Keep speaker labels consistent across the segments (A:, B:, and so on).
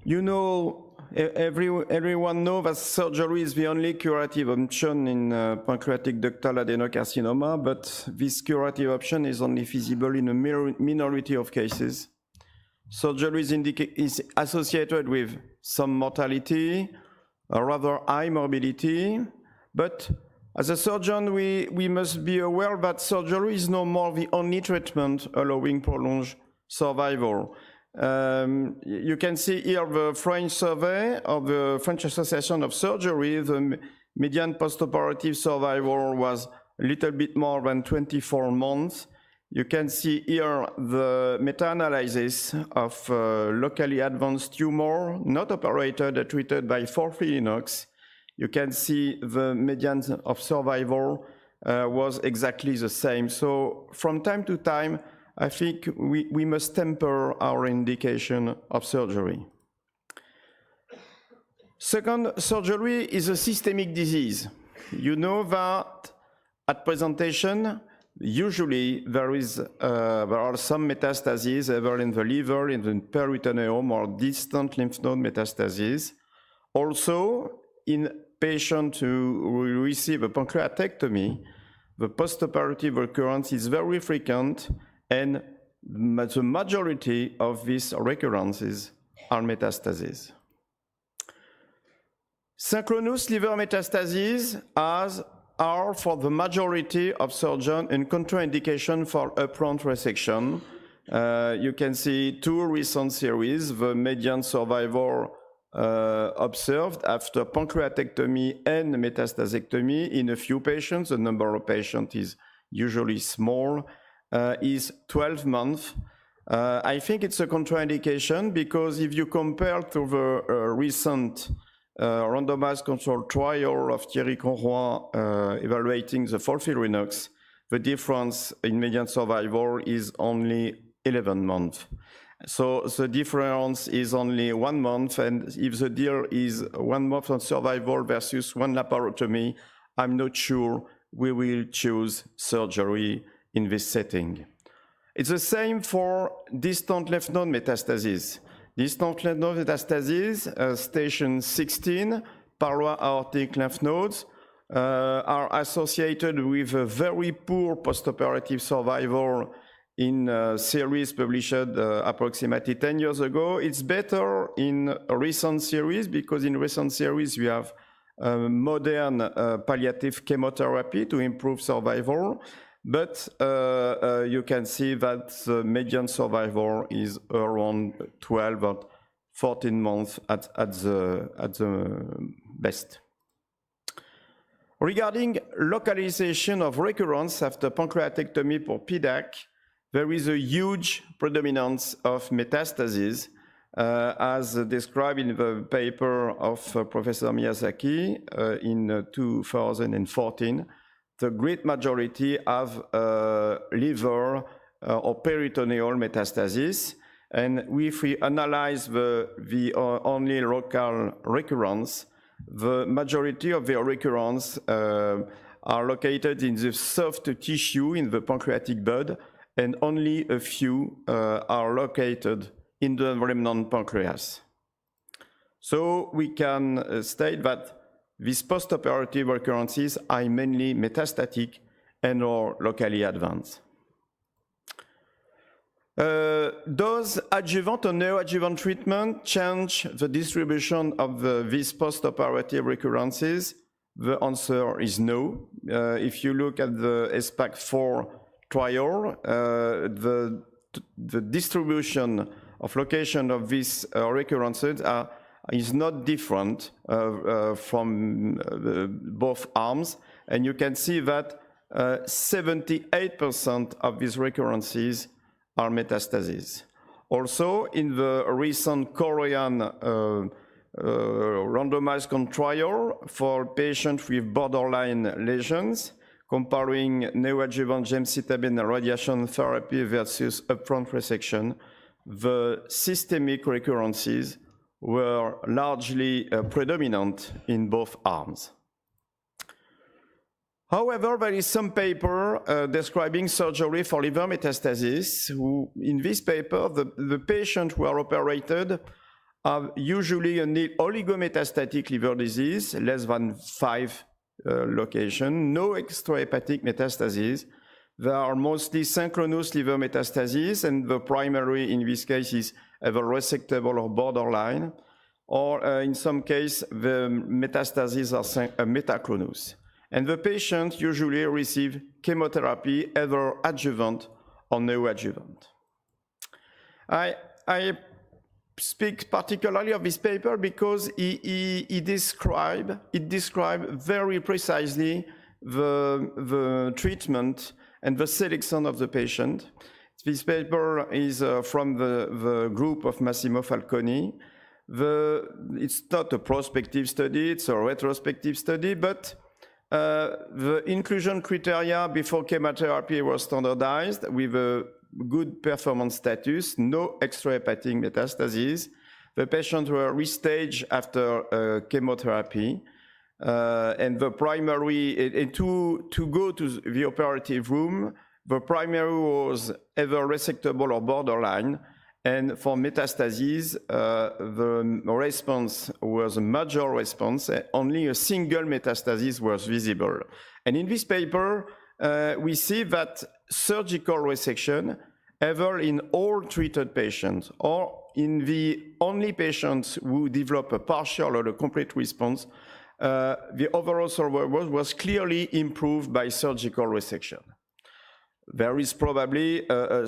A: You know, everyone knows that surgery is the only curative option in pancreatic ductal adenocarcinoma, but this curative option is only feasible in a minority of cases. Surgery is associated with some mortality, a rather high morbidity, but as a surgeon, we must be aware that surgery is no more the only treatment allowing prolonged survival. You can see here the French survey of the French Association of Surgery. The median postoperative survival was a little bit more than 24 months. You can see here the meta-analysis of locally advanced tumor, not operated, treated by FOLFIRINOX. You can see the median of survival was exactly the same. So from time to time, I think we must temper our indication of surgery. Second, surgery is a systemic disease. You know that at presentation, usually there are some metastases, either in the liver, in the peritoneum, or distant lymph node metastases. Also, in patients who receive a pancreatectomy, the postoperative recurrence is very frequent, and the majority of these recurrences are metastases. Synchronous liver metastases are, for the majority of surgeons, a contraindication for upfront resection. You can see two recent series, the median survival observed after pancreatectomy and metastasectomy in a few patients. The number of patients is usually small, is 12 months. I think it's a contraindication because if you compare to the recent randomized controlled trial of Thierry Conroy evaluating the FOLFIRINOX, the difference in median survival is only 11 months. So the difference is only 1 month, and if the deal is 1 month on survival versus 1 laparotomy, I'm not sure we will choose surgery in this setting. It's the same for distant lymph node metastases. Distant lymph node metastases, station 16, para-aortic lymph nodes, are associated with a very poor postoperative survival in a series published approximately 10 years ago. It's better in a recent series because in recent series we have modern palliative chemotherapy to improve survival. But you can see that the median survival is around 12 or 14 months at the best. Regarding localization of recurrence after pancreatectomy for PDAC, there is a huge predominance of metastases, as described in the paper of Professor Miyazaki in 2014. The great majority have liver or peritoneal metastasis. And if we analyze the only local recurrence, the majority of the recurrence are located in the soft tissue in the pancreatic bud, and only a few are located in the remnant pancreas. So we can state that these postoperative recurrences are mainly metastatic and or locally advanced. Does adjuvant or neoadjuvant treatment change the distribution of these postoperative recurrences? The answer is no. If you look at the SPAC4 trial, the distribution of location of these recurrences is not different from both arms, and you can see that 78% of these recurrences are metastases. Also, in the recent Korean randomized control trial for patients with borderline lesions, comparing neoadjuvant gemcitabine radiation therapy versus upfront resection, the systemic recurrences were largely predominant in both arms. However, there is some paper describing surgery for liver metastasis. In this paper, the patients who are operated have usually an oligometastatic liver disease, less than 5 locations, no extrahepatic metastases. There are mostly synchronous liver metastases, and the primary in this case is either resectable or borderline, or in some case, the metastases are metaclonus. And the patient usually receive chemotherapy, either adjuvant or neoadjuvant. I speak particularly of this paper because it describes very precisely the treatment and the selection of the patient. This paper is from the group of Massimo Falconi. It's not a prospective study, it's a retrospective study, but the inclusion criteria before chemotherapy were standardized with a good performance status, no extrahepatic metastases. The patients were restaged after chemotherapy. And the primary, to go to the operative room, the primary was either resectable or borderline. And for metastases, the response was a major response. Only a single metastasis was visible. And in this paper, we see that surgical resection, either in all treated patients or in the only patients who develop a partial or a complete response, the overall survival was clearly improved by surgical resection. There is probably a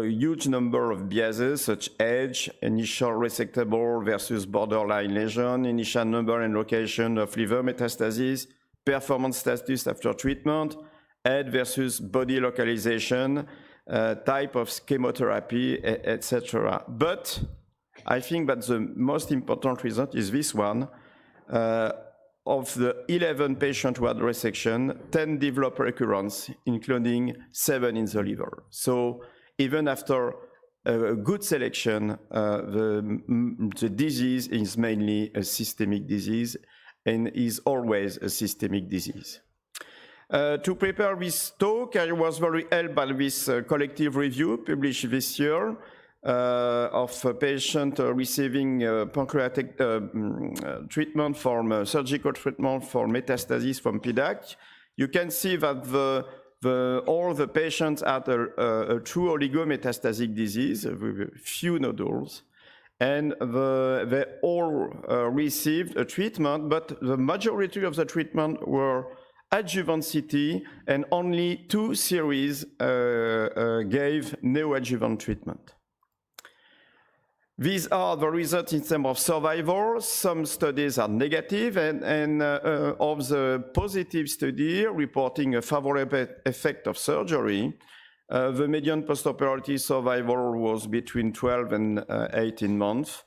A: huge number of biases, such age, initial resectable versus borderline lesion, initial number and location of liver metastases, performance status after treatment, head versus body localization, type of chemotherapy, etc. But I think that the most important result is this one. Of the 11 patients who had resection, 10 developed recurrence, including 7 in the liver. So even after a good selection, the disease is mainly a systemic disease and is always a systemic disease. To prepare this talk, I was very helped by this collective review published this year of a patient receiving pancreatic treatment from surgical treatment for metastasis from PDAC. You can see that all the patients had a true oligometastatic disease with few nodules, and they all received a treatment, but the majority of the treatment were adjuvant CT, and only 2 series gave neoadjuvant treatment. These are the results in terms of survival. Some studies are negative, and of the positive study reporting a favorable effect of surgery, the median postoperative survival was between 12 and 18 months.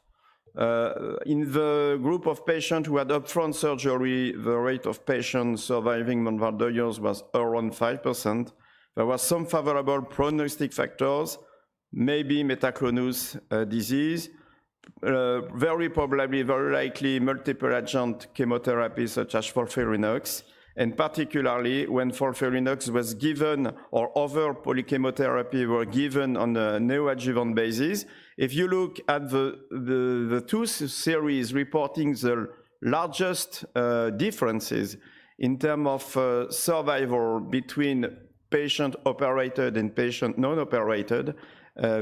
A: In the group of patients who had upfront surgery, the rate of patients surviving more than 2 years was around 5%. There were some favorable prognostic factors, maybe metaclonus disease, very probably, very likely multiple agent chemotherapy such as FOLFIRINOX, and particularly when FOLFIRINOX was given or other polychemotherapy were given on a neoadjuvant basis. If you look at the 2 series reporting the largest differences in terms of survival between patient operated and patient non-operated,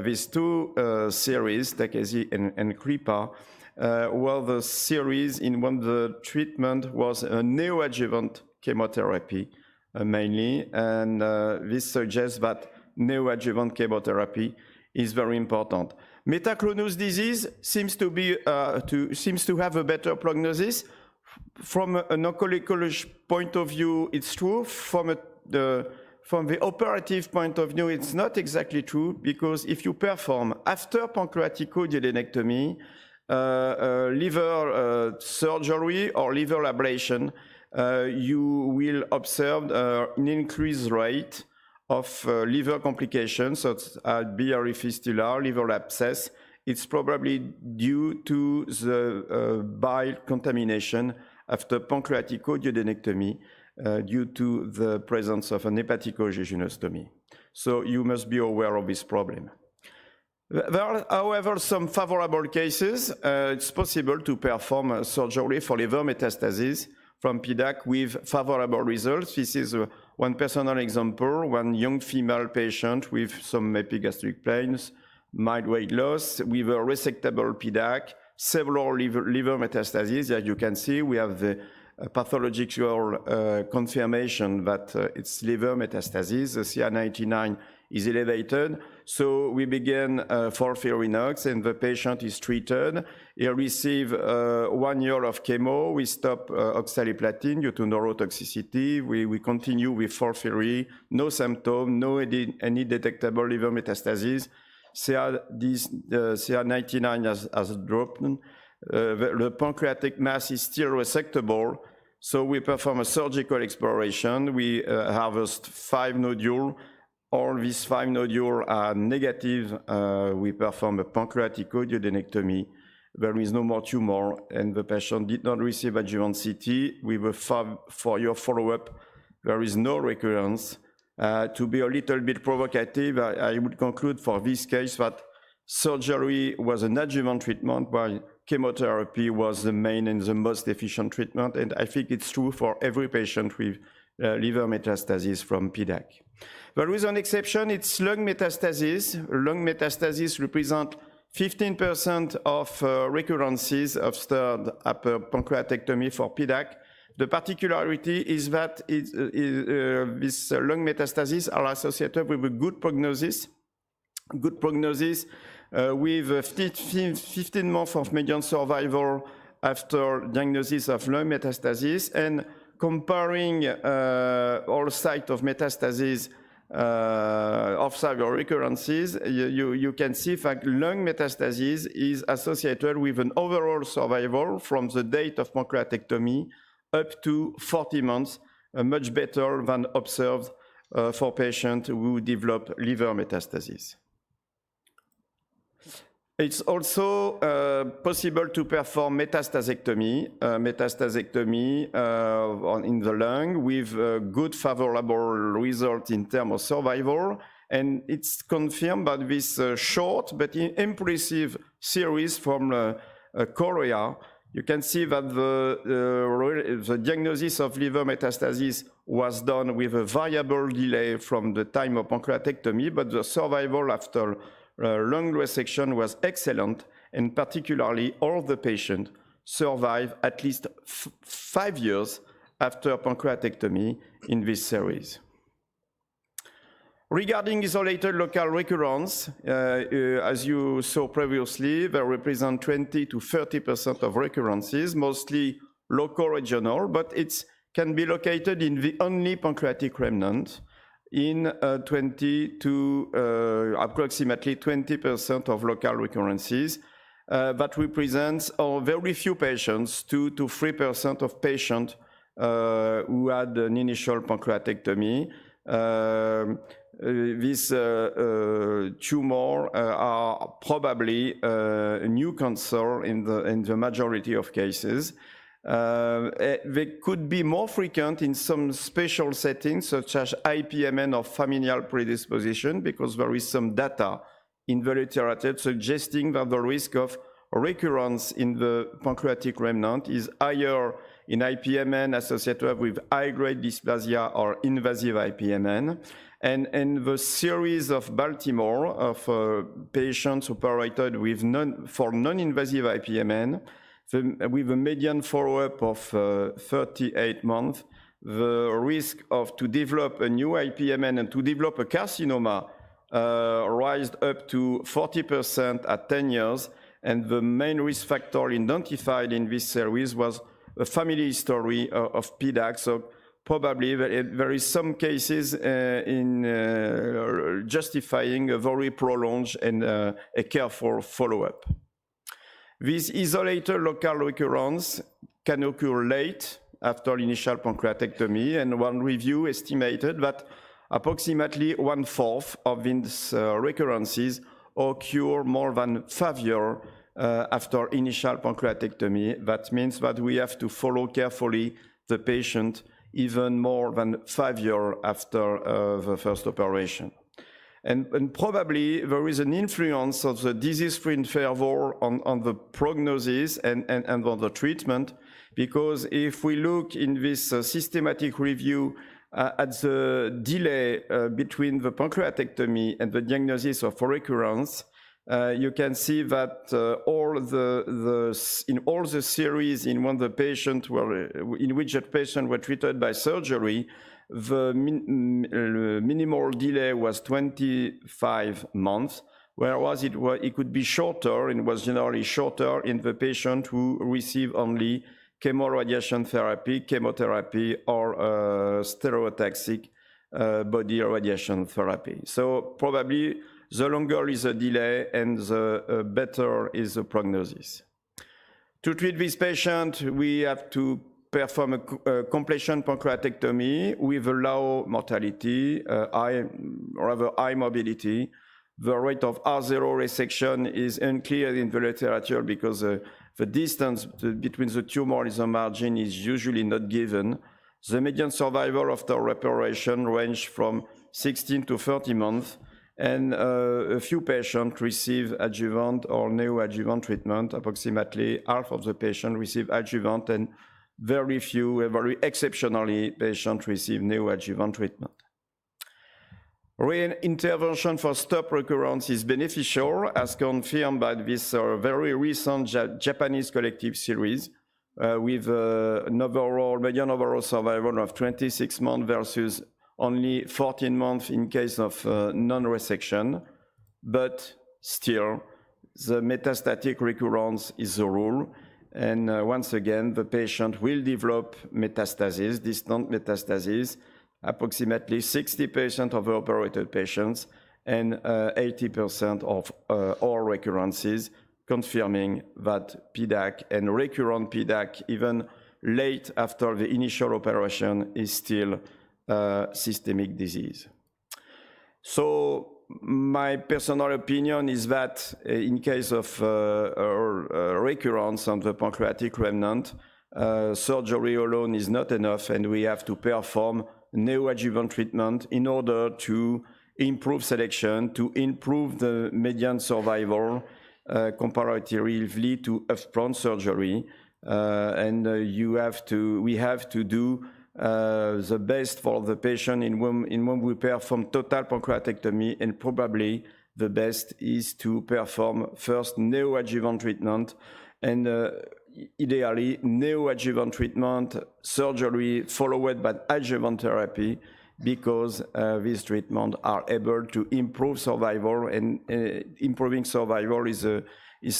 A: these 2 series, Takesi and Kripa, were the series in when the treatment was a neoadjuvant chemotherapy mainly, and this suggests that neoadjuvant chemotherapy is very important. Metaclonus disease seems to have a better prognosis. From an oncological point of view, it's true. From the operative point of view, it's not exactly true, because if you perform after pancreatic duodenectomy, liver surgery or liver ablation, you will observe an increased rate of liver complications, so it's biliary fistula, liver abscess. It's probably due to the bile contamination after pancreatic duodenectomy, due to the presence of an hepaticojejunostomy. So you must be aware of this problem. There are, however, some favorable cases. It's possible to perform surgery for liver metastasis from PDAC with favorable results. This is one personal example, one young female patient with some epigastric planes, mild weight loss, with a resectable PDAC, several liver metastases. As you can see, we have the pathological confirmation that it's liver metastasis. The CA19-9 is elevated. So we begin FOLFIRINOX and the patient is treated. He received 1 year of chemo. We stop oxaliplatin due to neurotoxicity. We continue with FOLFIRI, no symptom, no any detectable liver metastasis. CA19-9 has dropped. The pancreatic mass is still resectable. So we perform a surgical exploration. We harvest 5 nodules. All these 5 nodules are negative. We perform a pancreatic duodenectomy. There is no more tumor, and the patient did not receive adjuvant CT. With a 4-year follow-up, there is no recurrence. To be a little bit provocative, I would conclude for this case that surgery was an adjuvant treatment, while chemotherapy was the main and the most efficient treatment. And I think it's true for every patient with liver metastasis from PDAC. There is an exception, it's lung metastasis. Lung metastasis represent 15% of recurrences of third upper pancreatectomy for PDAC. The particularity is that these lung metastases are associated with a good prognosis. Good prognosis with 15 months of median survival after diagnosis of lung metastasis, and comparing all sites of metastasis of several recurrences, you can see that lung metastasis is associated with an overall survival from the date of pancreatectomy up to 40 months, much better than observed for patients who develop liver metastasis. It's also possible to perform metastasectomy in the lung with good favorable results in terms of survival. And it's confirmed by this short but impressive series from Korea. You can see that the diagnosis of liver metastasis was done with a variable delay from the time of pancreatectomy, but the survival after lung resection was excellent, and particularly all the patients survived at least 5 years after pancreatectomy in this series. Regarding isolated local recurrence, as you saw previously, they represent 20 to 30% of recurrences, mostly local regional, but it can be located in the only pancreatic remnant in approximately 20% of local recurrences. That represents very few patients, 2 to 3% of patients who had an initial pancreatectomy. These tumors are probably a new cancer in the majority of cases. They could be more frequent in some special settings, such as IPMN or familial predisposition, because there is some data in the literature suggesting that the risk of recurrence in the pancreatic remnant is higher in IPMN associated with high-grade dysplasia or invasive IPMN. And the series of Baltimore of patients operated with non-invasive IPMN, with a median follow-up of 38 months, the risk to develop a new IPMN and to develop a carcinoma rised up to 40% at 10 years. And the main risk factor identified in this series was a family history of PDAC. So probably there is some cases in justifying a very prolonged and a careful follow-up. This isolated local recurrence can occur late after initial pancreatectomy, and one review estimated that approximately 1/4 of these recurrences occur more than 5 years after initial pancreatectomy. That means that we have to follow carefully the patient even more than 5 years after the first operation. And probably there is an influence of the disease-free fervor on the prognosis and on the treatment, because if we look in this systematic review at the delay between the pancreatectomy and the diagnosis of recurrence, you can see that in all the series in which the patient were treated by surgery, the minimal delay was 25 months, whereas it could be shorter and was generally shorter in the patient who received only chemoradiation therapy, chemotherapy, or stereotaxic body radiation therapy. So probably the longer is the delay and the better is the prognosis. To treat this patient, we have to perform a completion pancreatectomy with a low mortality, rather high morbidity. The rate of R0 resection is unclear in the literature because the distance between the tumor and the margin is usually not given. The median survival after reparation range from 16 to 30 months, and a few patients receive adjuvant or neoadjuvant treatment. Approximately half of the patients receive adjuvant, and very few, very exceptionally, patients receive neoadjuvant treatment. Intervention for stop recurrence is beneficial, as confirmed by this very recent Japanese collective series, with median overall survival of 26 months versus only 14 months in case of non-resection. But still, the metastatic recurrence is the rule. And once again, the patient will develop metastasis, distant metastasis, approximately 60% of the operated patients and 80% of all recurrences, confirming that PDAC and recurrent PDAC, even late after the initial operation, is still systemic disease. So my personal opinion is that in case of recurrence on the pancreatic remnant, surgery alone is not enough, and we have to perform neoadjuvant treatment in order to improve selection, to improve the median survival comparatively to upfront surgery. We have to do the best for the patient in whom we perform total pancreatectomy, and probably the best is to perform first neoadjuvant treatment, and ideally neoadjuvant treatment, surgery followed by adjuvant therapy, because these treatments are able to improve survival, and improving survival is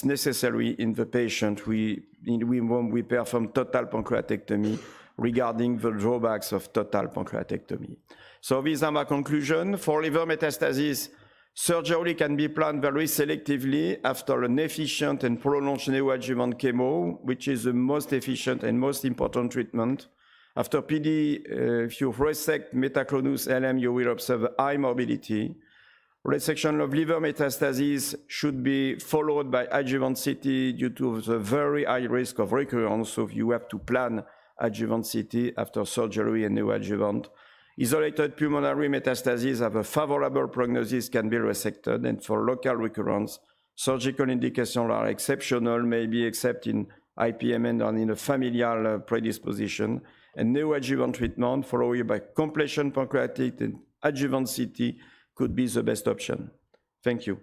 A: necessary in the patient when we perform total pancreatectomy, regarding the drawbacks of total pancreatectomy. So these are my conclusions. For liver metastasis, surgery can be planned very selectively after an efficient and prolonged neoadjuvant chemo, which is the most efficient and most important treatment. After PD, if you resect metaclonus LM, you will observe high morbidity. Resection of liver metastasis should be followed by adjuvant CT due to the very high risk of recurrence, so you have to plan adjuvant CT after surgery and neoadjuvant. Isolated pulmonary metastases have a favorable prognosis, can be resected, and for local recurrence, surgical indications are exceptional, maybe except in IPMN and in a familial predisposition, and neoadjuvant treatment followed by completion pancreatic and adjuvant CT could be the best option. Thank you.